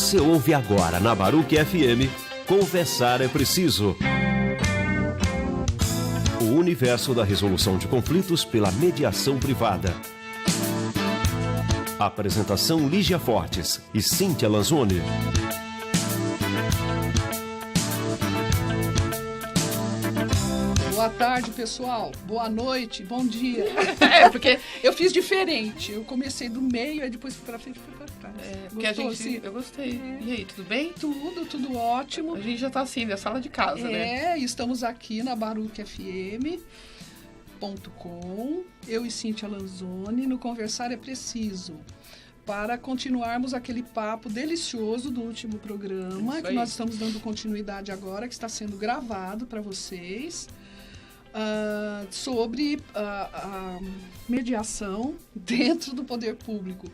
Você ouve agora na Baruch FM, Conversar é Preciso. O universo da resolução de conflitos pela mediação privada. Apresentação Lígia Fortes e Cíntia Lanzoni. Boa tarde, pessoal. Boa noite, bom dia. Porque eu fiz diferente. Eu comecei do meio, aí depois fui pra frente e fui pra trás. Porque eu gostei. E aí, tudo bem? Tudo ótimo. A gente já tá assim, na sala de casa, né? Estamos aqui na baruchfm.com. Eu e Cíntia Lanzoni, no Conversar é Preciso. Para continuarmos aquele papo delicioso do último programa, que nós estamos dando continuidade agora, que está sendo gravado para vocês. Sobre a mediação dentro do poder público,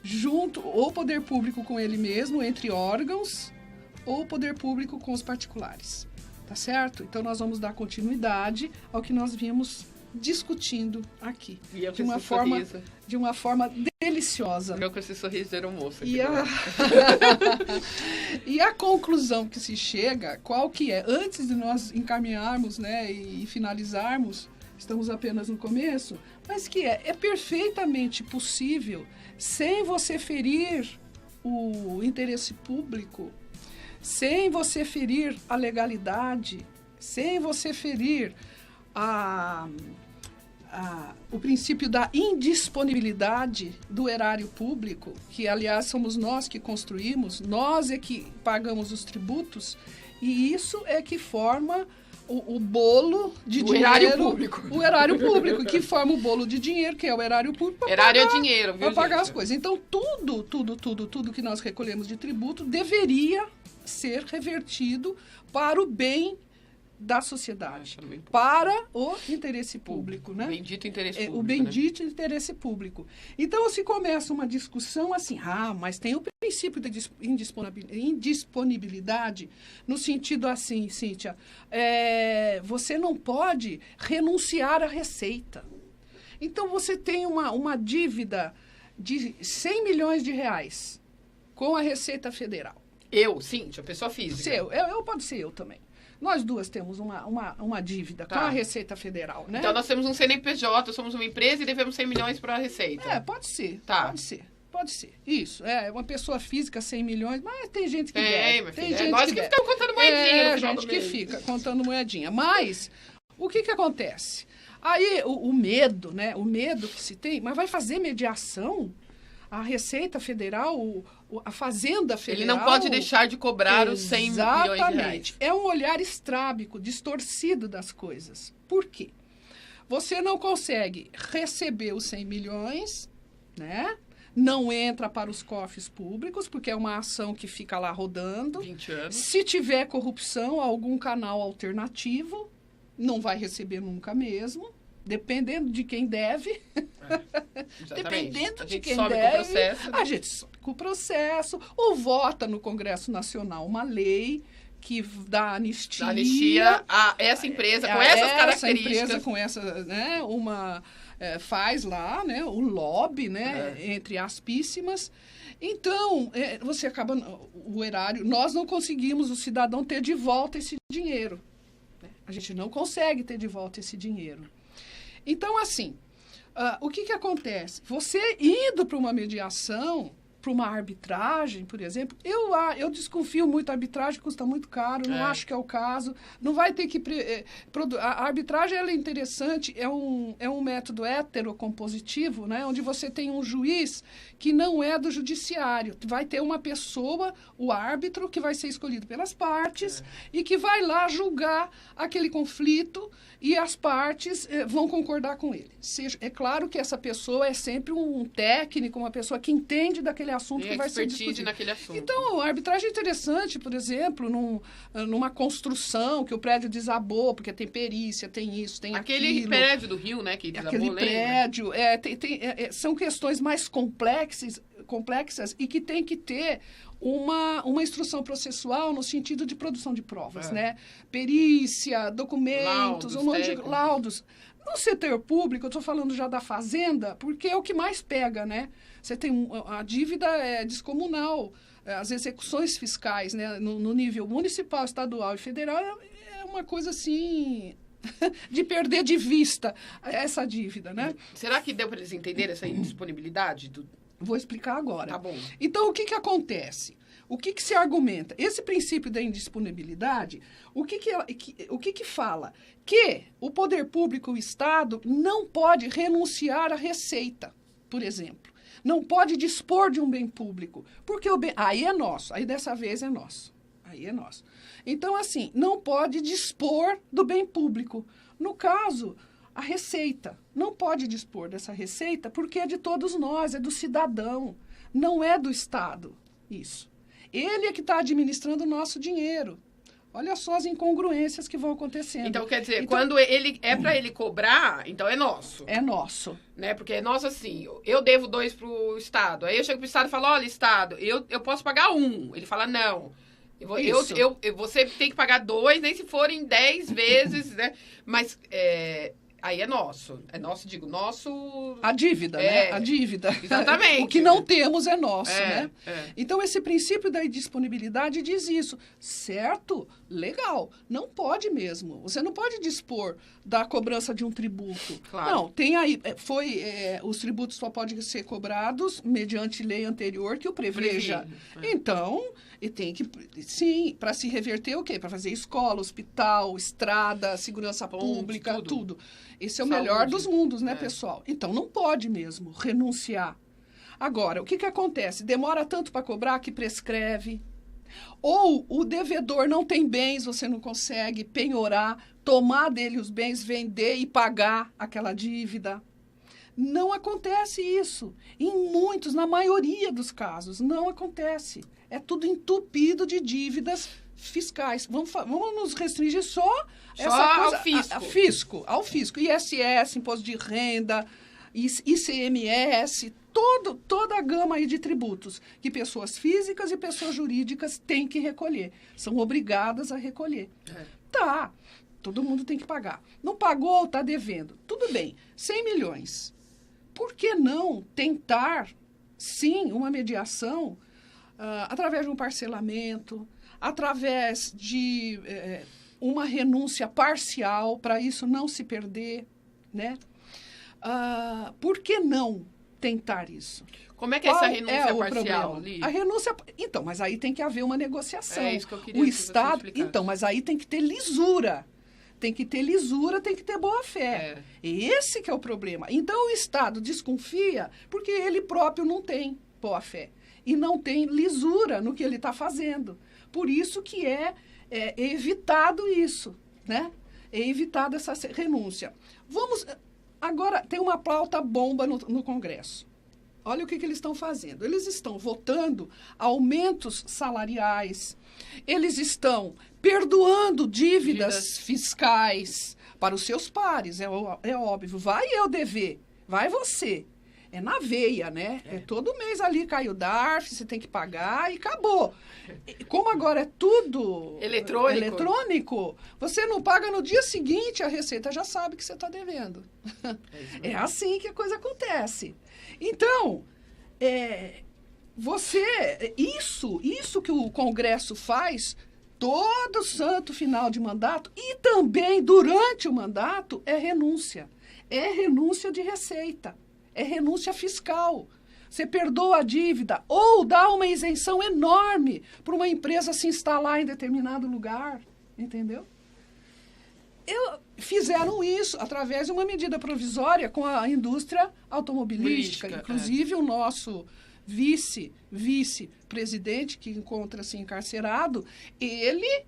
junto ou poder público com ele mesmo, entre órgãos, ou poder público com os particulares, tá certo? Então nós vamos dar continuidade ao que nós vimos discutindo aqui, de uma forma deliciosa. Eu com esse sorriso de aeromoça. E a conclusão que se chega, qual que é? Antes de nós encaminharmos, né, e finalizarmos, estamos apenas no começo, mas que é perfeitamente possível, sem você ferir o interesse público, sem você ferir a legalidade, sem você ferir o princípio da indisponibilidade do erário público, que, aliás, somos nós que construímos, nós é que pagamos os tributos, e isso é que forma o bolo de dinheiro. Erário público. O erário público, que forma o bolo de dinheiro, que é o erário público. Erário é dinheiro, viu, para pagar gente? as coisas. Então, tudo que nós recolhemos de tributo deveria ser revertido para o bem da sociedade, para o interesse público, né? O bendito interesse público. O bendito interesse público. Então, se começa uma discussão assim, mas tem o princípio de indisponibilidade, no sentido assim, Cíntia, você não pode renunciar à receita. Então, você tem uma dívida de 100 milhões de reais com a Receita Federal. Cíntia, pessoa física. Pode ser eu também. Nós duas temos uma dívida com a Receita Federal, né? Então, nós temos um CNPJ, somos uma empresa e devemos 100 milhões para a Receita. Pode ser. Tá. Pode ser. Isso. Uma pessoa física, 100 milhões, mas tem gente que deve. Tem gente nós que ficamos contando moedinha. Gente que fica contando moedinha. Mas, o que acontece? Aí, o medo, né? O medo que se tem, mas vai fazer mediação? A Receita Federal, a Fazenda Federal... Ele não pode deixar de cobrar os 100 milhões de reais. Exatamente. É um olhar estrábico, distorcido das coisas. Por quê? Você não consegue receber os 100 milhões, né? Não entra para os cofres públicos, porque é uma ação que fica lá rodando. 20 anos. Se tiver corrupção, algum canal alternativo, não vai receber nunca mesmo. Dependendo de quem deve. Dependendo de quem deve, a gente sobe com o processo, ou vota no Congresso Nacional uma lei que dá anistia. A essa empresa, com essas características. Essa empresa com essa, né, faz lá, né, o lobby, né, entre aspíssimas. Então, você acaba, o erário, nós não conseguimos, o cidadão, ter de volta esse dinheiro. A gente não consegue ter de volta esse dinheiro. Então, assim, o que acontece? Você indo para uma mediação, para uma arbitragem, por exemplo, eu desconfio muito, a arbitragem custa muito caro, não acho que é o caso, não vai ter que... A arbitragem, ela é interessante, é um método heterocompositivo, né, onde você tem um juiz que não é do judiciário, vai ter uma pessoa, o árbitro, que vai ser escolhido pelas partes e que vai lá julgar aquele conflito e as partes vão concordar com ele. É claro que essa pessoa é sempre um técnico, uma pessoa que entende daquele assunto que vai ser discutido. Naquele assunto. Então, a arbitragem é interessante, por exemplo, numa construção que o prédio desabou, porque tem perícia, tem isso, tem aquilo. Aquele prédio do Rio, né, que desabou, aquele prédio, são questões mais complexas e que tem que ter uma instrução processual no sentido de produção de provas, né? Perícia, documentos, um monte de laudos. No setor público, eu estou falando já da Fazenda, porque é o que mais pega, né? Você tem a dívida é descomunal. as execuções fiscais, né, no nível municipal, estadual e federal, é uma coisa assim de perder de vista essa dívida, né? Será que deu para eles entenderem essa indisponibilidade? Vou explicar agora. Tá bom. Então, o que acontece? O que se argumenta? Esse princípio da indisponibilidade, o que fala? Que o poder público, o Estado, não pode renunciar à receita, por exemplo. Não pode dispor de um bem público, porque o bem... Aí é nosso, aí dessa vez é nosso. Aí é nosso. Então, assim, não pode dispor do bem público. No caso, a receita. Não pode dispor dessa receita porque é de todos nós, é do cidadão. Não é do Estado, isso. Ele é que está administrando o nosso dinheiro. Olha só as incongruências que vão acontecendo. Então, quer dizer, quando ele é para ele cobrar, então é nosso. É nosso. Né? Porque é nosso assim, eu devo 2 pro Estado. Aí eu chego pro Estado e falo, olha, Estado, eu posso pagar 1. Ele fala, não. Você tem que pagar 2, nem se forem 10 vezes, né? Mas aí é nosso. É nosso, digo, nosso... A dívida, né? A dívida. Exatamente. O que não temos é nosso, né? É. Então, esse princípio da indisponibilidade diz isso. Certo? Legal. Não pode mesmo. Você não pode dispor da cobrança de um tributo. Claro. Não, tem aí... os tributos só podem ser cobrados mediante lei anterior que o preveja. Então, e tem que... Sim, para se reverter o quê? Para fazer escola, hospital, estrada, segurança pública, tudo. Esse é o melhor dos mundos, né, pessoal? Então, não pode mesmo renunciar. Agora, o que acontece? Demora tanto para cobrar que prescreve. Ou o devedor não tem bens, você não consegue penhorar, tomar dele os bens, vender e pagar aquela dívida. Não acontece isso. Em muitos, na maioria dos casos, não acontece. É tudo entupido de dívidas fiscais. Vamos nos restringir só essa coisa, ao fisco. ISS, imposto de renda, ICMS, toda a gama aí de tributos que pessoas físicas e pessoas jurídicas têm que recolher. São obrigadas a recolher. Tá, todo mundo tem que pagar. Não pagou, está devendo. Tudo bem, 100 milhões. Por que não tentar, sim, uma mediação através de um parcelamento, através de uma renúncia parcial, para isso não se perder, né? Por que não tentar isso? Como é que é essa renúncia parcial, A renúncia... Então, mas aí tem que haver uma negociação. É isso que eu queria o Estado... Então, mas aí tem que ter lisura. Tem que ter lisura, tem que ter boa-fé. Esse que é o problema. Então, o Estado desconfia porque ele próprio não tem boa-fé. E não tem lisura no que ele está fazendo. Por isso que é evitado isso, né? É evitado essa renúncia. Agora, tem uma pauta bomba no Congresso. Olha o que eles estão fazendo. Eles estão votando aumentos salariais. Eles estão perdoando dívidas fiscais para os seus pares. É óbvio. Vai eu dever. Vai você. É na veia, né? Todo mês ali cai o DARF, você tem que pagar e acabou. Como agora é tudo eletrônico, você não paga no dia seguinte, a Receita já sabe que você está devendo. É assim que a coisa acontece. Então, isso que o Congresso faz todo santo final de mandato e também durante o mandato é renúncia. É renúncia de receita. É renúncia fiscal. Você perdoa a dívida ou dá uma isenção enorme para uma empresa se instalar em determinado lugar. Entendeu? Fizeram isso através de uma medida provisória com a indústria automobilística. Inclusive, o nosso vice-presidente, que encontra-se encarcerado, ele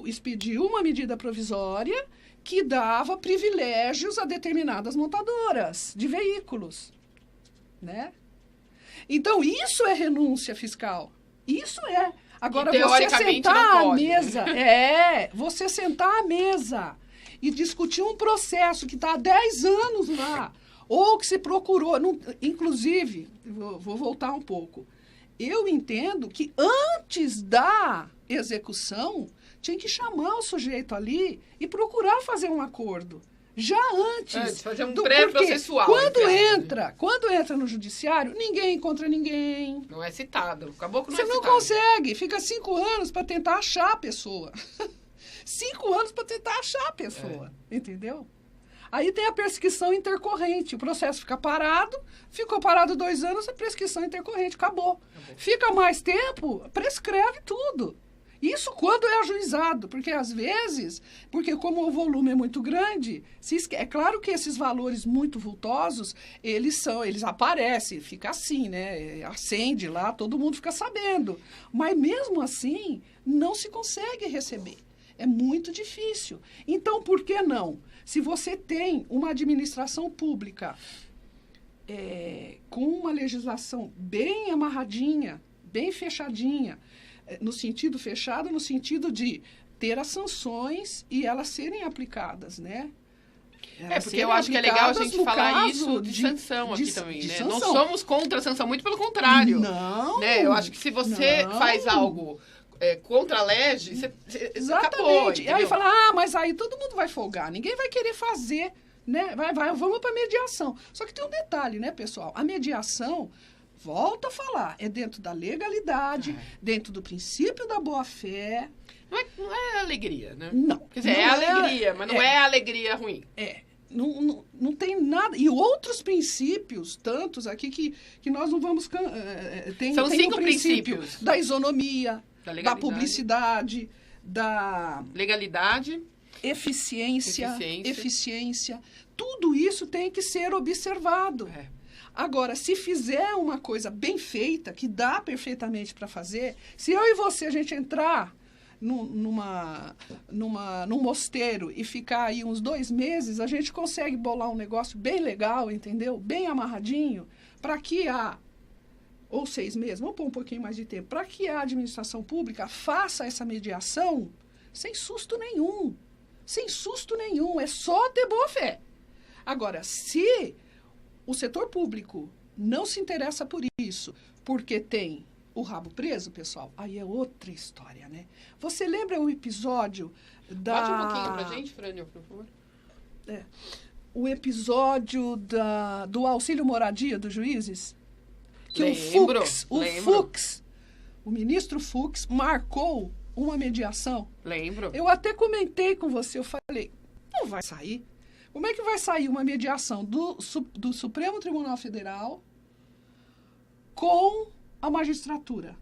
expediu uma medida provisória que dava privilégios a determinadas montadoras de veículos, né? Então, isso é renúncia fiscal. Isso é. Agora, você sentar à mesa... você sentar à mesa e discutir um processo que está há 10 anos lá, ou que se procurou... inclusive, vou voltar um pouco. Eu entendo que antes da execução... tinha que chamar o sujeito ali e procurar fazer um acordo. Já antes. Fazer um pré-processual. Quando entra no judiciário, ninguém encontra ninguém. Não é citado. Acabou que não Você é não citado. consegue. Fica 5 anos para tentar achar a pessoa. 5 anos para tentar achar a pessoa. Entendeu? Aí tem a prescrição intercorrente. O processo fica parado, ficou parado 2 anos, a prescrição intercorrente acabou. Fica mais tempo, prescreve tudo. Isso quando é ajuizado, porque às vezes, porque como o volume é muito grande, é claro que esses valores muito vultosos, eles aparecem, fica assim, né? Acende lá, todo mundo fica sabendo. Mas mesmo assim, não se consegue receber. É muito difícil. Então, por que não? Se você tem uma administração pública com uma legislação bem amarradinha, bem fechadinha, no sentido fechado, no sentido de ter as sanções e elas serem aplicadas, né? Porque eu acho que é legal a gente falar isso de sanção aqui também, né? Não somos contra a sanção, muito pelo contrário. Não. Né? Eu acho que se você faz algo contra a lege, você acabou. Exatamente. Aí fala, mas aí todo mundo vai folgar, ninguém vai querer fazer, né? Vamos para mediação. Só que tem um detalhe, né, pessoal? A mediação, volto a falar, é dentro da legalidade, dentro do princípio da boa-fé. Não é alegria, né? Não. Quer dizer, é alegria, mas não é alegria ruim. Não tem nada. E outros princípios, tantos aqui, que nós não vamos... São 5 princípio princípios. da isonomia, da publicidade, da... legalidade. Eficiência. Tudo isso tem que ser observado. Agora, se fizer uma coisa bem feita, que dá perfeitamente para fazer, se eu e você, a gente entrar num mosteiro e ficar aí uns 2 meses, a gente consegue bolar um negócio bem legal, entendeu? Bem amarradinho, para que ou 6 meses, vamos pôr um pouquinho mais de tempo, para que a administração pública faça essa mediação sem susto nenhum. Sem susto nenhum, é só ter boa fé. Agora, se o setor público não se interessa por isso, porque tem o rabo preso, pessoal, aí é outra história, né? Você lembra o episódio da... Bate um pouquinho pra gente, Frânio, por favor. O episódio do auxílio moradia dos juízes? Que lembro. O ministro Fux marcou uma mediação. Lembro. Eu até comentei com você, eu falei, não vai sair. Como é que vai sair uma mediação do Supremo Tribunal Federal com a magistratura?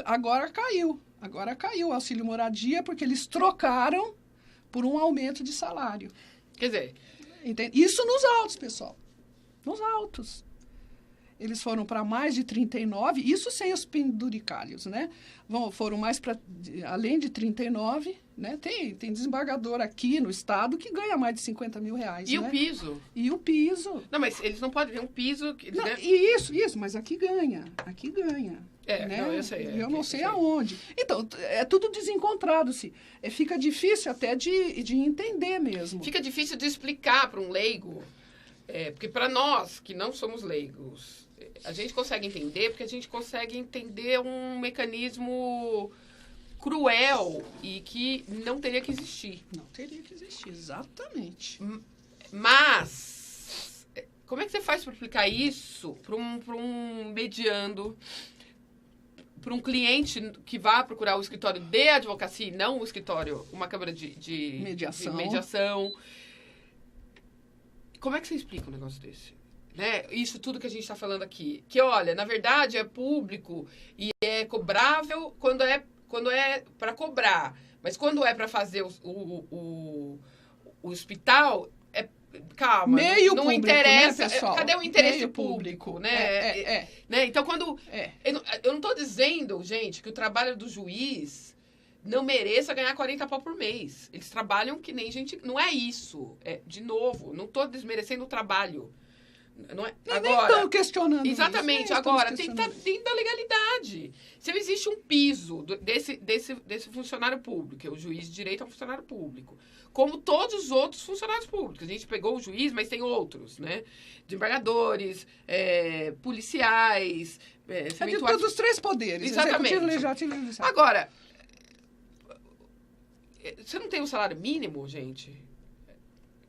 Agora caiu o auxílio moradia porque eles trocaram por um aumento de salário. Quer dizer... Entende? Isso nos autos, pessoal. Nos autos. Eles foram para mais de 39, isso sem os penduricalhos, né? Foram mais para, além de 39, né? Tem desembargador aqui no estado que ganha mais de 50 mil reais, E né? o piso? E o piso. Não, mas eles não podem ter um piso... Não, né? Isso, mas aqui ganha. Né? Não, eu sei. Eu não sei aonde. Então, é tudo desencontrado-se. Fica difícil até de entender mesmo. Fica difícil de explicar para um leigo, porque para nós, que não somos leigos, a gente consegue entender, porque a gente consegue entender um mecanismo cruel e que não teria que existir. Não teria que existir, exatamente. Mas, como é que você faz para explicar isso para um mediando, para um cliente que vá procurar o escritório de advocacia, não o escritório, uma câmara de mediação? Como é que você explica um negócio desse? Né? Isso tudo que a gente está falando aqui. Que, olha, na verdade é público e é cobrável quando é para cobrar. Mas quando é para fazer o hospital, calma, meio não público, interessa. Né, pessoal? Cadê o interesse meio público? Né? Né? Então, quando... Eu não estou dizendo, gente, que o trabalho do juiz não mereça ganhar 40 pau por mês. Eles trabalham que nem gente... Não é isso. De novo, não estou desmerecendo o trabalho. Não é? Agora, nem estão questionando exatamente, isso. Agora tem que estar dentro da legalidade. Se existe um piso desse funcionário público, que é o juiz de direito ao funcionário público, como todos os outros funcionários públicos. A gente pegou o juiz, mas tem outros, né? Desembargadores, policiais... de todos os 3 poderes. Exatamente. Executivo, legislativo e judiciário. Agora, você não tem um salário mínimo, gente?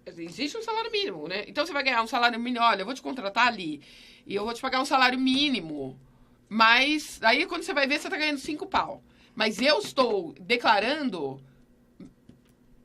existe um salário mínimo, né? Então, você vai ganhar um salário mínimo. Olha, eu vou te contratar ali e eu vou te pagar um salário mínimo. Mas aí, quando você vai ver, você tá ganhando 5 pau. Mas eu estou declarando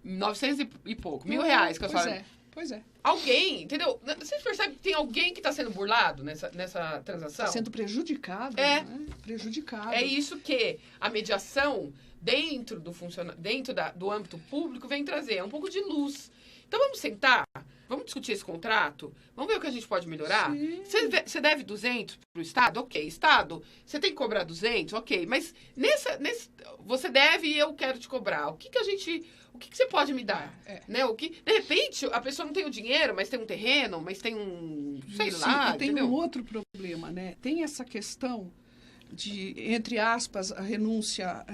900 e pouco, R$1.000 que é o salário. Pois é. Alguém, entendeu? Vocês percebem que tem alguém que está sendo burlado nessa transação? Está sendo prejudicado. É. Né? Prejudicado. É isso que a mediação, dentro do âmbito público, vem trazer. É um pouco de luz. Então, vamos sentar, vamos discutir esse contrato, vamos ver o que a gente pode melhorar. Você deve 200 para o Estado? Ok. Estado, você tem que cobrar 200? Ok. Mas você deve e eu quero te cobrar. O que você pode me dar? Né? De repente, a pessoa não tem o dinheiro, mas tem um terreno, mas tem um... sei lá, e tem entendeu? um outro problema, né? Tem essa questão de, entre aspas, a renúncia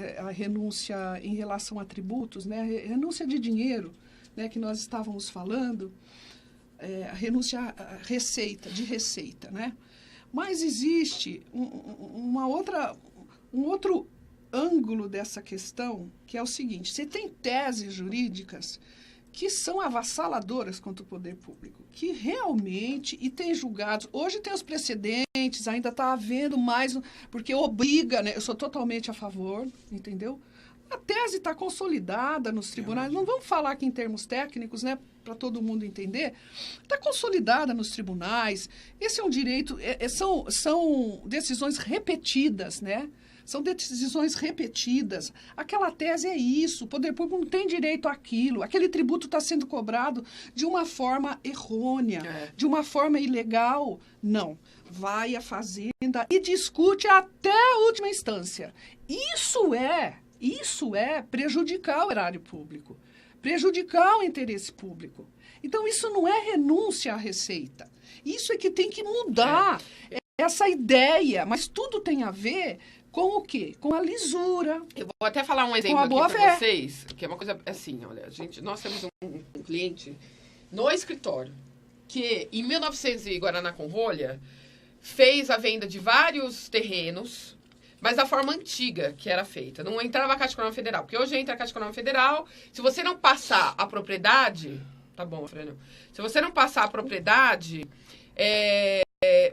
em relação a tributos, né? A renúncia de dinheiro, né, que nós estávamos falando, a renúncia à receita, né? Mas existe um outro ângulo dessa questão, que é o seguinte: você tem teses jurídicas que são avassaladoras contra o poder público, que realmente, e tem julgados, hoje tem os precedentes, ainda está havendo mais, porque obriga, né? Eu sou totalmente a favor, entendeu? A tese está consolidada nos tribunais, não vamos falar aqui em termos técnicos, né, para todo mundo entender, está consolidada nos tribunais, esse é um direito, são decisões repetidas, né? São decisões repetidas. Aquela tese é isso, o poder público não tem direito àquilo, aquele tributo está sendo cobrado de uma forma errônea, de uma forma ilegal. Não, vai à Fazenda e discute até a última instância. Isso é prejudicar o erário público, prejudicar o interesse público. Então, isso não é renúncia à receita. Isso é que tem que mudar essa ideia. Mas tudo tem a ver com o quê? Com a lisura. Eu vou até falar um exemplo aqui para vocês, que é uma coisa assim, olha, nós temos um cliente no escritório que, em 1900 e Guaraná com rolha, fez a venda de vários terrenos, mas da forma antiga que era feita. Não entrava a Caixa Econômica Federal, porque hoje entra a Caixa Econômica Federal. Se você não passar a propriedade... Tá bom, Fernando. Se você não passar a propriedade,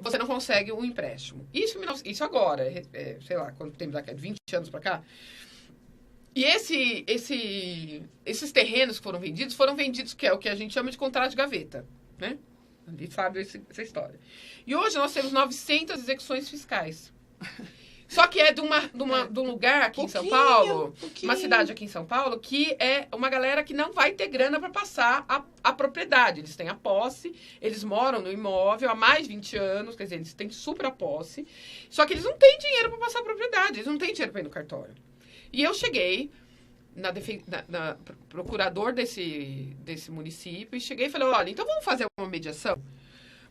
você não consegue um empréstimo. Isso agora, sei lá, quanto tempo daqui? 20 anos para cá. E esses terrenos que foram vendidos, que é o que a gente chama de contrato de gaveta, né? A gente sabe essa história. E hoje nós temos 900 execuções fiscais. Só que é de um lugar aqui em São Paulo, uma cidade aqui em São Paulo, que é uma galera que não vai ter grana para passar a propriedade. Eles têm a posse, eles moram no imóvel há mais de 20 anos, quer dizer, eles têm super a posse, só que eles não têm dinheiro para passar a propriedade, eles não têm dinheiro para ir no cartório. E eu cheguei na procurador desse município e cheguei e falei, olha, então vamos fazer uma mediação?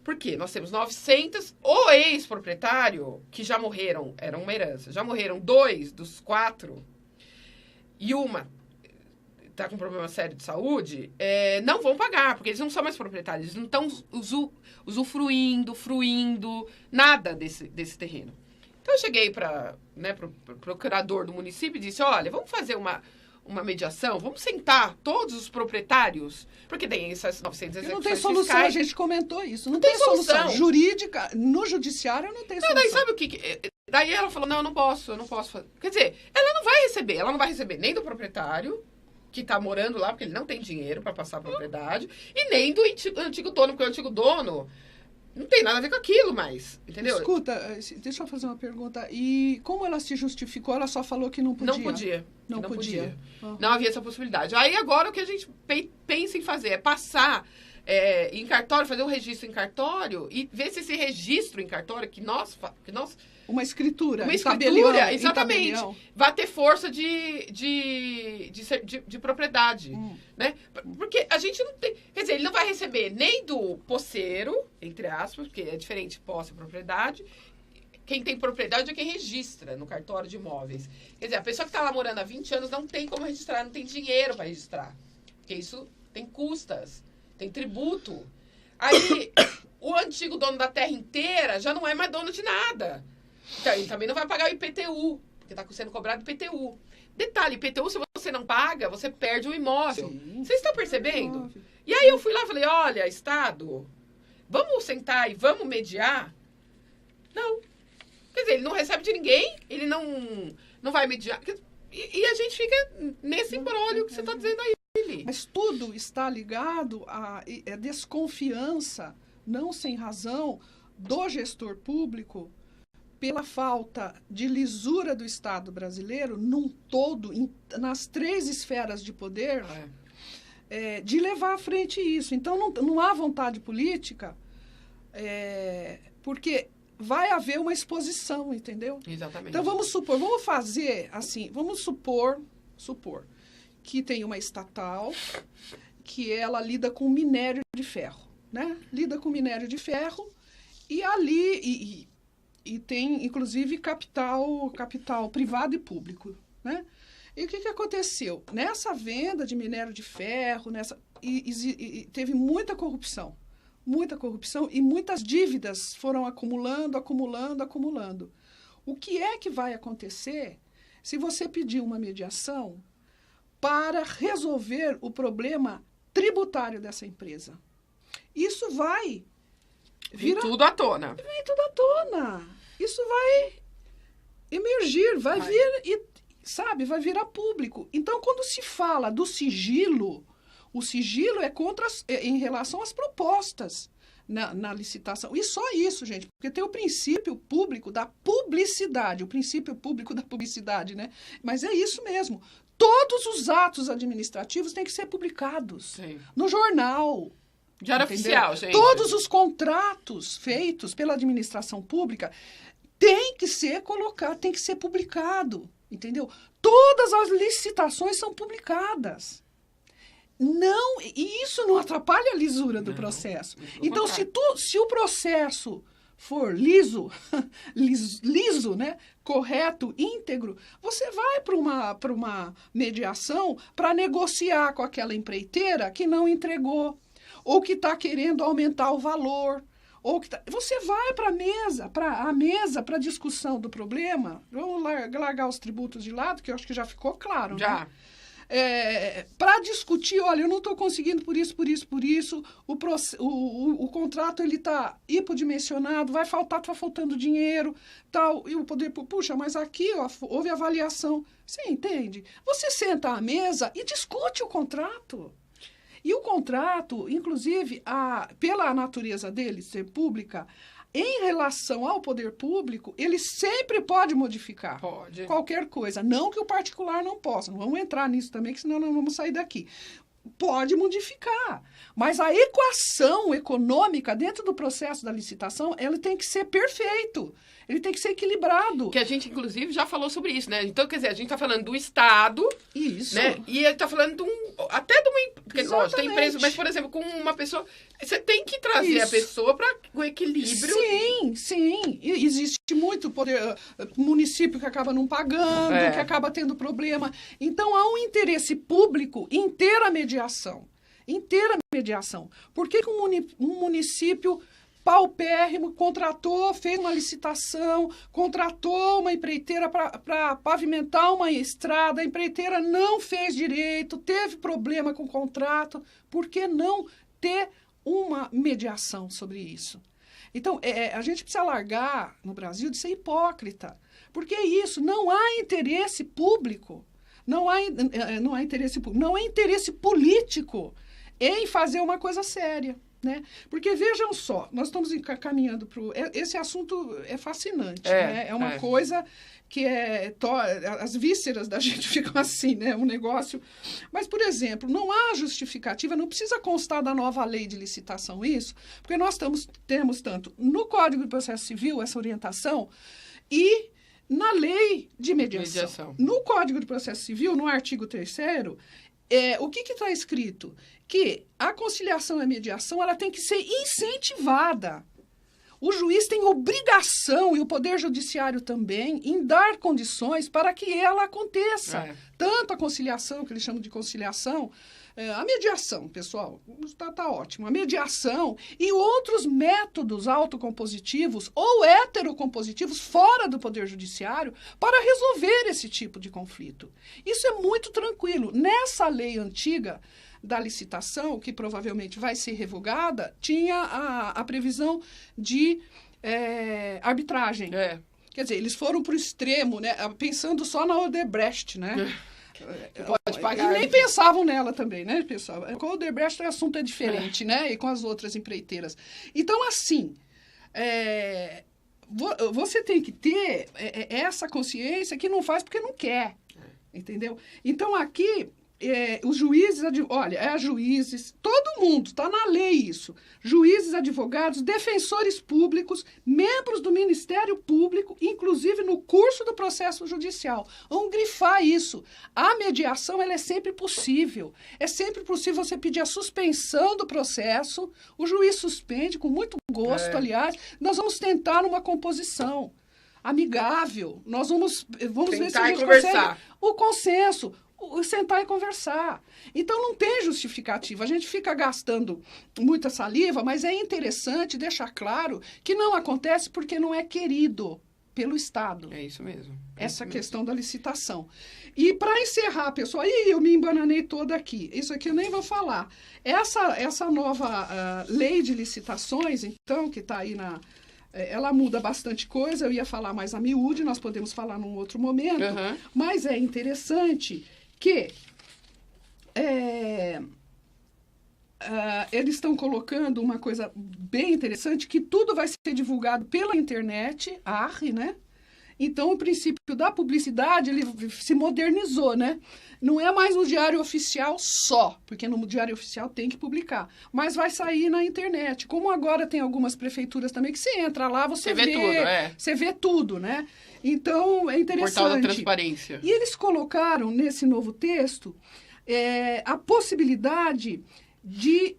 Porque nós temos 900, o ex-proprietário, que já morreram, era uma herança, já morreram 2 dos 4, e uma está com um problema sério de saúde, não vão pagar, porque eles não são mais proprietários, eles não estão fruindo nada desse terreno. Então, eu cheguei para o procurador do município e disse, olha, vamos fazer uma mediação, vamos sentar todos os proprietários, porque tem essas 900 execuções não tem solução, fiscais. A gente comentou isso. Não tem solução jurídica, no judiciário não tem solução. Daí sabe o que... Daí ela falou, não, eu não posso fazer. Quer dizer, ela não vai receber nem do proprietário, que está morando lá, porque ele não tem dinheiro para passar a propriedade, e nem do antigo dono, porque o antigo dono não tem nada a ver com aquilo mais, entendeu? Escuta, deixa eu fazer uma pergunta. E como ela se justificou? Ela só falou que não podia. Não podia. Uhum. Não havia essa possibilidade. Aí agora o que a gente pensa em fazer é passar em cartório, fazer um registro em cartório e ver se esse registro em cartório que nós uma escritura, exatamente, vai ter força de propriedade, né? Porque a gente não tem... Quer dizer, ele não vai receber nem do posseiro, entre aspas, porque é diferente posse e propriedade. Quem tem propriedade é quem registra no cartório de imóveis. Quer dizer, a pessoa que está lá morando há 20 anos não tem como registrar, não tem dinheiro para registrar. Porque isso tem custas, tem tributo. Aí, o antigo dono da terra inteira já não é mais dono de nada. Então, ele também não vai pagar o IPTU, porque está sendo cobrado IPTU. Detalhe, IPTU, se você não paga, você perde o imóvel. Sim. Vocês estão percebendo? E aí eu fui lá e falei, olha, Estado, vamos sentar e vamos mediar? Não. Quer dizer, ele não recebe de ninguém, ele não vai mediar. E a gente fica nesse imbróglio que você está dizendo aí. Mas tudo está ligado à desconfiança, não sem razão, do gestor público pela falta de lisura do Estado brasileiro num todo, nas 3 esferas de poder, de levar à frente isso. Então, não há vontade política, porque vai haver uma exposição, entendeu? Exatamente. Então, vamos fazer assim, vamos supor que tem uma estatal que ela lida com minério de ferro, né? Lida com minério de ferro e ali e tem, inclusive, capital privado e público, né? E o que aconteceu? Nessa venda de minério de ferro, teve muita corrupção e muitas dívidas foram acumulando. O que é que vai acontecer se você pedir uma mediação para resolver o problema tributário dessa empresa? Isso vai vir tudo à tona. Isso vai emergir, vai vir e, vai virar público. Então, quando se fala do sigilo, o sigilo é em relação às propostas na licitação. E só isso, gente, porque tem o princípio público da publicidade, né? Mas é isso mesmo. Todos os atos administrativos têm que ser publicados no jornal. Diário oficial, gente. Todos os contratos feitos pela administração pública têm que ser publicado, entendeu? Todas as licitações são publicadas. E isso não atrapalha a lisura do processo. Então, se o processo for liso, né, correto, íntegro, você vai para uma mediação para negociar com aquela empreiteira que não entregou, ou que está querendo aumentar o valor, você vai para a mesa para discussão do problema. Vamos largar os tributos de lado, que eu acho que já ficou claro, já. Né? Para discutir, olha, eu não estou conseguindo por isso, o contrato ele está hipodimensionado, está faltando dinheiro, tal, e o poder, puxa, mas aqui houve avaliação. Você entende? Você senta à mesa e discute o contrato. E o contrato, inclusive, pela natureza dele ser pública, em relação ao poder público, ele sempre pode modificar qualquer coisa. Não que o particular não possa. Não vamos entrar nisso também, que senão não vamos sair daqui. Pode modificar. Mas a equação econômica dentro do processo da licitação, ela tem que ser perfeito. Ele tem que ser equilibrado. Que a gente, inclusive, já falou sobre isso, né? Então, quer dizer, a gente está falando do Estado. Isso. Né? E ele está falando até de uma... Porque, lógico, tem empresa, mas, por exemplo, com uma pessoa... Você tem que trazer a pessoa para o equilíbrio. Sim. E existe muito município que acaba não pagando, que acaba tendo problema. Então, há um interesse público em ter a mediação. Por que um município paupérrimo fez uma licitação, contratou uma empreiteira para pavimentar uma estrada, a empreiteira não fez direito, teve problema com o contrato? Por que não ter uma mediação sobre isso? Então, a gente precisa largar no Brasil de ser hipócrita, porque é isso, não há interesse público, não há interesse político em fazer uma coisa séria. Né? Porque, vejam só, nós estamos caminhando para esse assunto é fascinante, né? É uma coisa que as vísceras da gente ficam assim, né? Um negócio... Mas, por exemplo, não há justificativa, não precisa constar da nova lei de licitação isso, porque nós temos tanto no Código de Processo Civil essa orientação e na lei de mediação. No Código de Processo Civil, no artigo 3º, o que está escrito? Que a conciliação e a mediação ela tem que ser incentivada. O juiz tem obrigação, e o Poder Judiciário também, em dar condições para que ela aconteça. Tanto a conciliação, que eles chamam de conciliação, a mediação, pessoal, está ótimo. A mediação e outros métodos autocompositivos ou heterocompositivos fora do Poder Judiciário para resolver esse tipo de conflito. Isso é muito tranquilo. Nessa lei antiga, da licitação, que provavelmente vai ser revogada, tinha a previsão de arbitragem. Quer dizer, eles foram para o extremo, né? Pensando só na Odebrecht, né? Pode pagar. E nem pensavam nela também, né, pessoal? Com a Odebrecht o assunto é diferente, né? E com as outras empreiteiras. Então, assim, você tem que ter essa consciência que não faz porque não quer, entendeu? Então, aqui, os juízes, juízes, todo mundo, está na lei isso. Juízes, advogados, defensores públicos, membros do Ministério Público, inclusive no curso do processo judicial. Vamos grifar isso. A mediação, ela é sempre possível. É sempre possível você pedir a suspensão do processo, o juiz suspende, com muito gosto, aliás. Nós vamos tentar uma composição amigável. Nós vamos ver se a gente consegue o consenso. Sentar e conversar. Então, não tem justificativa. A gente fica gastando muita saliva, mas é interessante deixar claro que não acontece porque não é querido pelo Estado. É isso mesmo. Essa questão da licitação. E, para encerrar, pessoal, eu me embananei toda aqui. Isso aqui eu nem vou falar. Essa nova lei de licitações, então, que está aí ela muda bastante coisa. Eu ia falar mais a miúde, nós podemos falar num outro momento. Mas é interessante que eles estão colocando uma coisa bem interessante, que tudo vai ser divulgado pela internet, né? Então, o princípio da publicidade, ele se modernizou, né? Não é mais no Diário Oficial só, porque no Diário Oficial tem que publicar, mas vai sair na internet. Como agora tem algumas prefeituras também que você entra lá, você vê tudo, você vê tudo, né? Então, é interessante. Portal da Transparência. E eles colocaram nesse novo texto a possibilidade de,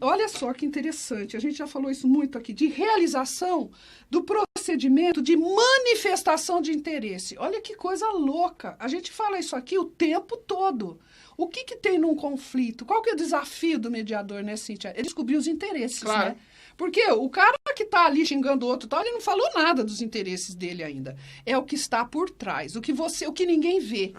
olha só que interessante, a gente já falou isso muito aqui, de realização do procedimento de manifestação de interesse. Olha que coisa louca. A gente fala isso aqui o tempo todo. O que tem num conflito? Qual que é o desafio do mediador, né, Cíntia? É descobrir os interesses, né? Porque o cara que está ali xingando o outro, ele não falou nada dos interesses dele ainda. É o que está por trás, o que ninguém vê,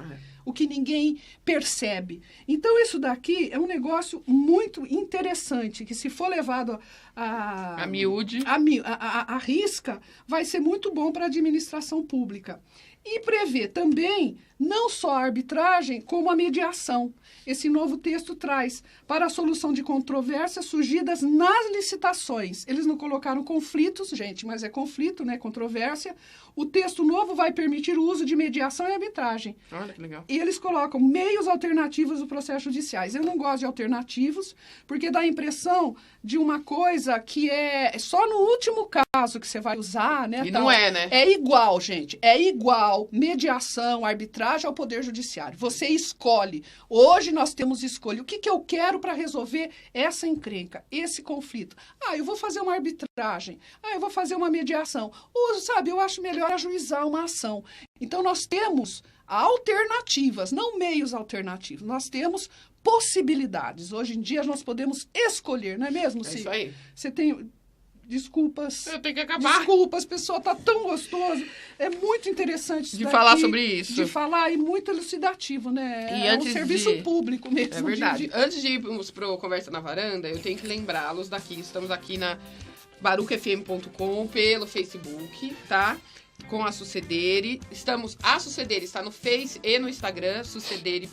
o que ninguém percebe. Então, isso daqui é um negócio muito interessante, que se for levado a miúde, a risca, vai ser muito bom para a administração pública. E prevê também não só a arbitragem, como a mediação. Esse novo texto traz para a solução de controvérsias surgidas nas licitações. Eles não colocaram conflitos, gente, mas é conflito, né? Controvérsia. O texto novo vai permitir o uso de mediação e arbitragem. Olha que legal. E eles colocam meios alternativos do processo judiciais. Eu não gosto de alternativos, porque dá a impressão de uma coisa que é só no último caso que você vai usar, né? E não é, né? É igual, gente. É igual mediação, arbitragem ao Poder Judiciário. Você escolhe. Hoje nós temos escolha. O que eu quero para resolver essa encrenca, esse conflito? Eu vou fazer uma arbitragem. Eu vou fazer uma mediação. Eu acho melhor ajuizar uma ação. Então, nós temos alternativas, não meios alternativos. Nós temos possibilidades. Hoje em dia, nós podemos escolher, não é mesmo, Cíntia? É isso aí. Você tem... Desculpas. Eu tenho que acabar. Desculpas, pessoal, tá tão gostoso. É muito interessante isso de falar sobre isso. De falar e muito elucidativo, né? E um serviço público mesmo. É verdade. Antes de irmos pro Conversa na Varanda, eu tenho que lembrá-los daqui. Estamos aqui na barucfm.com, pelo Facebook, tá? Com a Sucedere. A Sucedere está no Face e no Instagram, Sucedere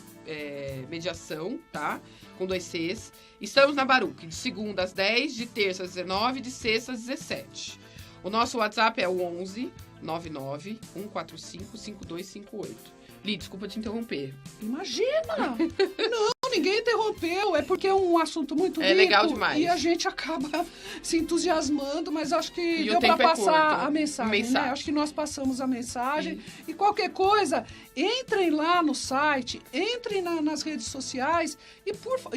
Mediação, tá? Com 2 Cs. Estamos na Baruc, de segunda às 10, de terça às 19, de sexta às 17. O nosso WhatsApp é o 11 99 145 5258. Li, desculpa te interromper. Imagina! Não, ninguém interrompeu. É porque é um assunto muito rico. É legal demais. E a gente acaba se entusiasmando, mas acho que deu para passar a mensagem. Né? Acho que nós passamos a mensagem. Sim. E qualquer coisa, entrem lá no site, entrem nas redes sociais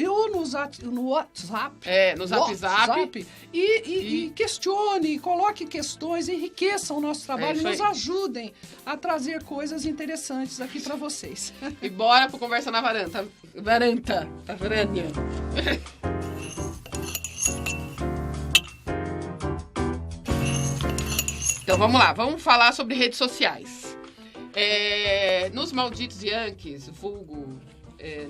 ou no WhatsApp. No Zap. E questione, coloque questões, enriqueçam o nosso trabalho e nos ajudem a trazer coisas interessantes aqui para vocês. E bora pro Conversa na Varanda. Varanda. Então vamos lá, vamos falar sobre redes sociais. Nos malditos Yankees, vulgo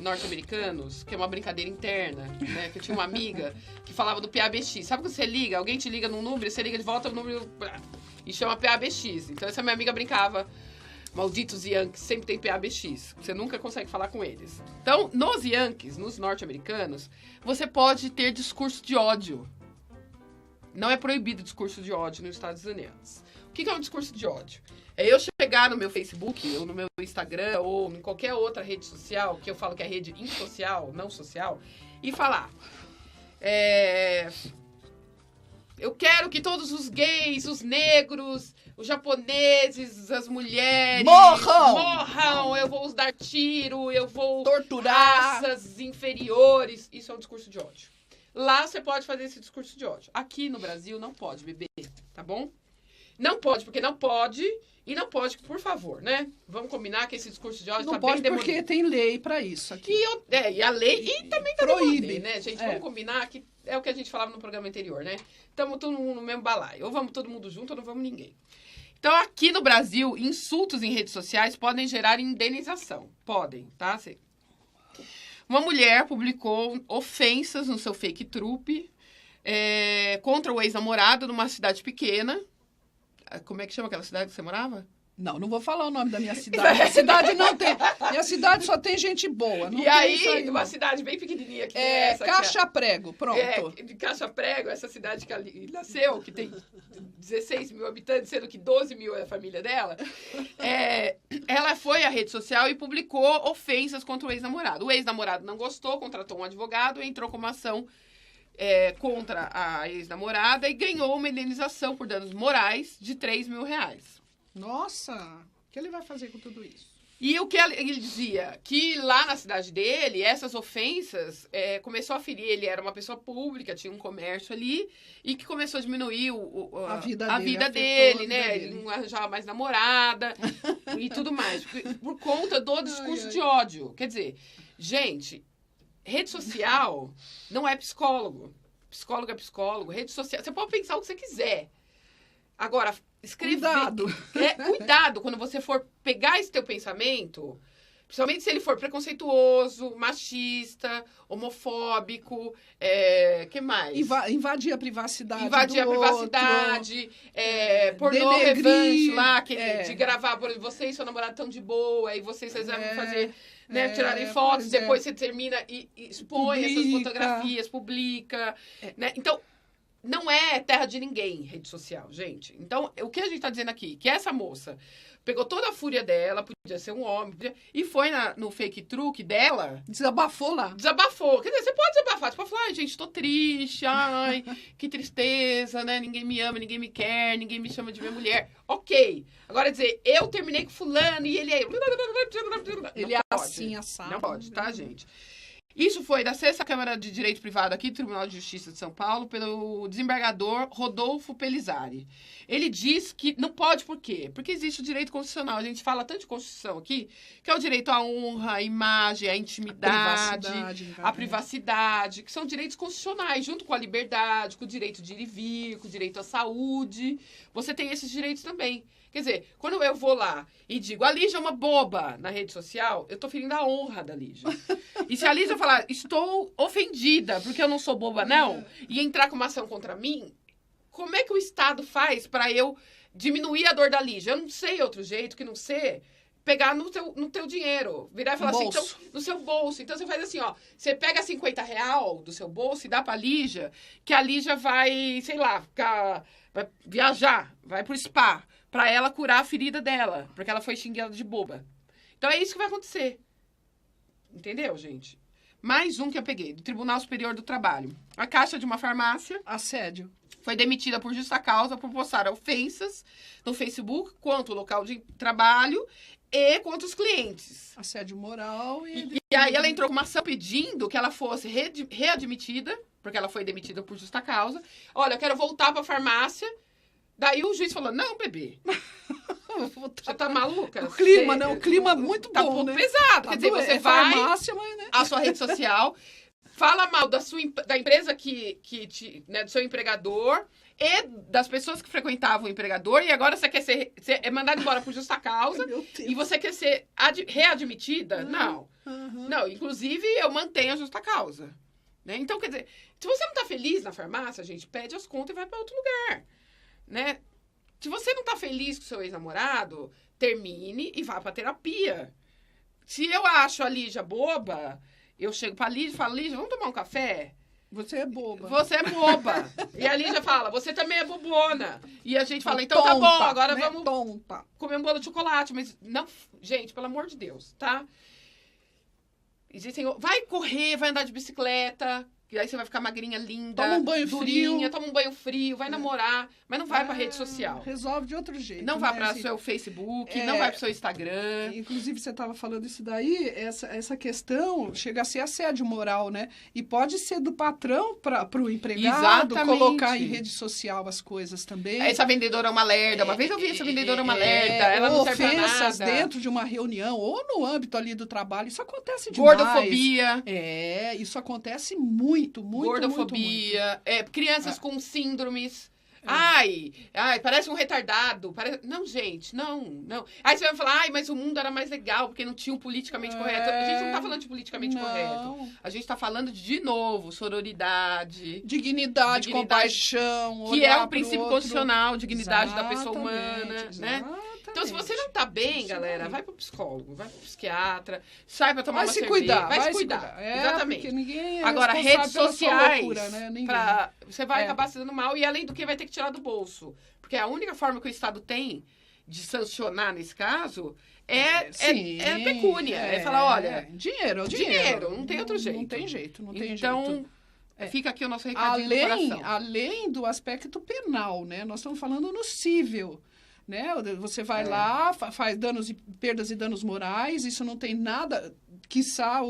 norte-americanos, que é uma brincadeira interna, né? Que eu tinha uma amiga que falava do PABX. Sabe quando você liga, alguém te liga num número, você liga de volta no número e chama PABX. Então essa minha amiga brincava, malditos Yankees, sempre tem PABX. Você nunca consegue falar com eles. Então, nos Yankees, nos norte-americanos, você pode ter discurso de ódio. Não é proibido discurso de ódio nos Estados Unidos. O que é um discurso de ódio? É eu chegar no meu Facebook, ou no meu Instagram, ou em qualquer outra rede social, que eu falo que é rede insocial, não social, e falar... eu quero que todos os gays, os negros, os japoneses, as mulheres... Morram! Eu vou os dar tiro, eu vou... Torturar! Raças inferiores. Isso é um discurso de ódio. Lá você pode fazer esse discurso de ódio. Aqui no Brasil não pode, bebê, tá bom? Não pode, porque não pode. E não pode, por favor, né? Vamos combinar que esse discurso de ódio não tá pode bem porque tem lei para isso aqui. E a lei e também tá proíbe, né, gente? Vamos combinar que é o que a gente falava no programa anterior, né? Estamos todo mundo no mesmo balaio. Ou vamos todo mundo junto ou não vamos ninguém. Então, aqui no Brasil, insultos em redes sociais podem gerar indenização. Podem, tá? Uma mulher publicou ofensas no seu fake trupe contra o ex-namorado numa cidade pequena. Como é que chama aquela cidade que você morava? Não vou falar o nome da minha cidade. Minha cidade não tem. Minha cidade só tem gente boa. Não e tem aí, uma cidade bem pequenininha que essa. Caixa Prego, pronto. De Caixa Prego, essa cidade que ela nasceu, que tem 16 mil habitantes, sendo que 12 mil é a família dela. Ela foi à rede social e publicou ofensas contra o ex-namorado. O ex-namorado não gostou, contratou um advogado e entrou com uma ação contra a ex-namorada e ganhou uma indenização por danos morais de R$3 mil. Nossa, o que ele vai fazer com tudo isso? E o que ele dizia? Que lá na cidade dele, essas ofensas começou a ferir. Ele era uma pessoa pública, tinha um comércio ali, e que começou a diminuir a vida dele, né? Ele não arranjava mais namorada e tudo mais. Por conta do discurso de ódio. Quer dizer, gente, rede social não é psicólogo. Psicólogo é psicólogo. Rede social, você pode pensar o que você quiser. Agora, escrever... Cuidado quando você for pegar esse teu pensamento, principalmente se ele for preconceituoso, machista, homofóbico, que mais? Invadir a privacidade pornô revanche lá, de gravar, por exemplo, você e seu namorado estão de boa, e vocês resolvem fazer... tirarem fotos, depois você termina e expõe essas fotografias, publica. Né? Então, não é terra de ninguém, rede social, gente. Então, o que a gente tá dizendo aqui? Que essa moça pegou toda a fúria dela, podia ser um homem, e foi no fake truque dela. Desabafou lá. Desabafou. Quer dizer, você pode desabafar. Você pode falar, ai, gente, tô triste, ai, que tristeza, né? Ninguém me ama, ninguém me quer, ninguém me chama de minha mulher. Ok. Agora, dizer, eu terminei com fulano e ele é... Ele é assim, assado. Não pode, tá, gente? Isso foi da 6ª Câmara de Direito Privado aqui do Tribunal de Justiça de São Paulo pelo desembargador Rodolfo Pelizari. Ele diz que não pode por quê? Porque existe o direito constitucional. A gente fala tanto de Constituição aqui, que é o direito à honra, à imagem, à intimidade, à privacidade, que são direitos constitucionais, junto com a liberdade, com o direito de ir e vir, com o direito à saúde. Você tem esses direitos também. Quer dizer, quando eu vou lá e digo, a Lígia é uma boba na rede social, eu tô ferindo a honra da Lígia. E se a Lígia falar, estou ofendida porque eu não sou boba, não, e entrar com uma ação contra mim, como é que o Estado faz para eu diminuir a dor da Lígia? Eu não sei outro jeito que não ser pegar no teu dinheiro. Virar e falar assim, então, no seu bolso. Então, você faz assim, ó, você pega R$50 do seu bolso e dá pra Lígia, que a Lígia vai, sei lá, vai viajar, vai pro spa, pra ela curar a ferida dela, porque ela foi xingada de boba. Então, é isso que vai acontecer. Entendeu, gente? Mais um que eu peguei, do Tribunal Superior do Trabalho. A caixa de uma farmácia... Assédio. Foi demitida por justa causa por postar ofensas no Facebook contra o local de trabalho e contra os clientes. Assédio moral e aí ela entrou com uma ação pedindo que ela fosse readmitida, porque ela foi demitida por justa causa. Olha, eu quero voltar pra farmácia. Daí o juiz falou, não, bebê. Você tá maluca? O clima, né? O clima muito tá bom, né? Pesado. Quer dizer, você vai farmácia, mas, né? à sua rede social, fala mal da empresa do seu empregador e das pessoas que frequentavam o empregador, e agora você quer ser é mandado embora por justa causa, e você quer ser readmitida? Não. Não, inclusive eu mantenho a justa causa. Né? Então, quer dizer, se você não tá feliz na farmácia, a gente pede as contas e vai para outro lugar. Né? Se você não tá feliz com o seu ex-namorado, termine e vá pra terapia. Se eu acho a Lígia boba, eu chego pra Lígia e falo, Lígia, vamos tomar um café? Você é boba. Você é boba. E a Lígia fala, você também é bobona. E a gente fala, então tonta, tá bom, agora né? vamos Tonta. comer um bolo de chocolate. Mas não, gente, pelo amor de Deus, tá? Vai correr, vai andar de bicicleta, que aí você vai ficar magrinha, linda. Toma um banho durinha, frio. Toma um banho frio, vai namorar, mas não vai pra rede social. Resolve de outro jeito. Não vai né? para o Assim, seu Facebook, não vai para o seu Instagram. Inclusive, você estava falando isso daí, essa questão chega a ser assédio moral, né? E pode ser do patrão para o empregado. Exatamente. Colocar em rede social as coisas também. Essa vendedora é uma lerda. Uma vez eu vi essa vendedora é uma lerda. Ela não serve pra ofensas nada. dentro de uma reunião ou no âmbito ali do trabalho. Isso acontece demais. Gordofobia. Isso acontece muito, muito, Gordofobia. muito. Crianças com síndromes. Ai, parece um retardado. Não, gente, não. Aí você vai falar, mas o mundo era mais legal, porque não tinha um politicamente correto. A gente não tá falando de politicamente correto. A gente tá falando de novo, sororidade. Dignidade, compaixão. Que é um princípio constitucional, dignidade da pessoa humana, né? Então, se você não tá bem, galera, vai pro psicólogo, vai pro psiquiatra, sai pra tomar uma cerveja. Vai se cuidar. Exatamente. Ninguém é agora, redes sociais, loucura, né? você vai acabar se dando mal e, além do que, vai ter que tirar do bolso. Porque a única forma que o Estado tem de sancionar, nesse caso, é pecúnia. É falar, olha... Dinheiro, não tem outro jeito. Não tem jeito. Então, fica aqui o nosso recadinho do coração. Além do aspecto penal, né? Nós estamos falando no cível. Né? Você vai lá, faz perdas e danos morais, isso não tem nada, quiçá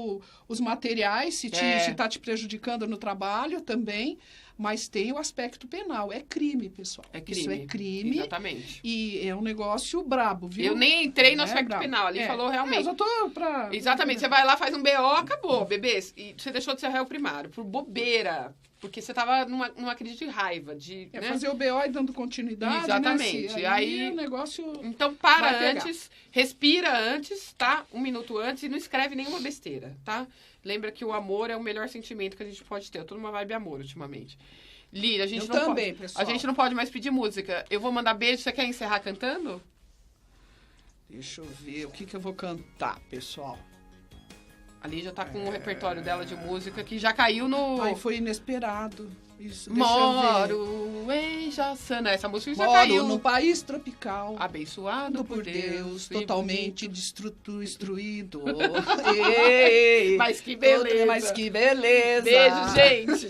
os materiais, se está te prejudicando no trabalho também, mas tem o aspecto penal. É crime, pessoal. Isso é crime. Exatamente. E é um negócio brabo, viu? Eu nem entrei no aspecto penal, ali falou realmente. Eu só tô pra... Exatamente, você vai lá, faz um BO, acabou, bebês. E você deixou de ser réu primário, por bobeira. Porque você tava numa crise de raiva. Né? Fazer o BO e dando continuidade. Exatamente. Né? Aí o negócio. Então, para antes, respira antes, tá? 1 minuto antes e não escreve nenhuma besteira, tá? Lembra que o amor é o melhor sentimento que a gente pode ter. Eu tô numa vibe amor ultimamente. Lídia, a gente não pode mais pedir música. Eu vou mandar beijo. Você quer encerrar cantando? Deixa eu ver o que eu vou cantar, pessoal. A Lígia tá com o repertório dela de música que já caiu no... Ai, foi inesperado. Isso, Moro em Jaçanã. Essa música já caiu. Moro no país tropical. Abençoado por Deus. Totalmente destruído. Mas que beleza. Mas que beleza. Beijo, gente.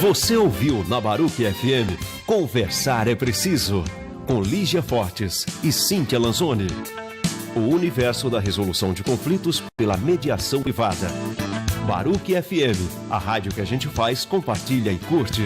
Você ouviu na Baruch FM Conversar é Preciso, com Lígia Fortes e Cíntia Lanzoni. O universo da resolução de conflitos pela mediação privada. Baruch FM, a rádio que a gente faz, compartilha e curte.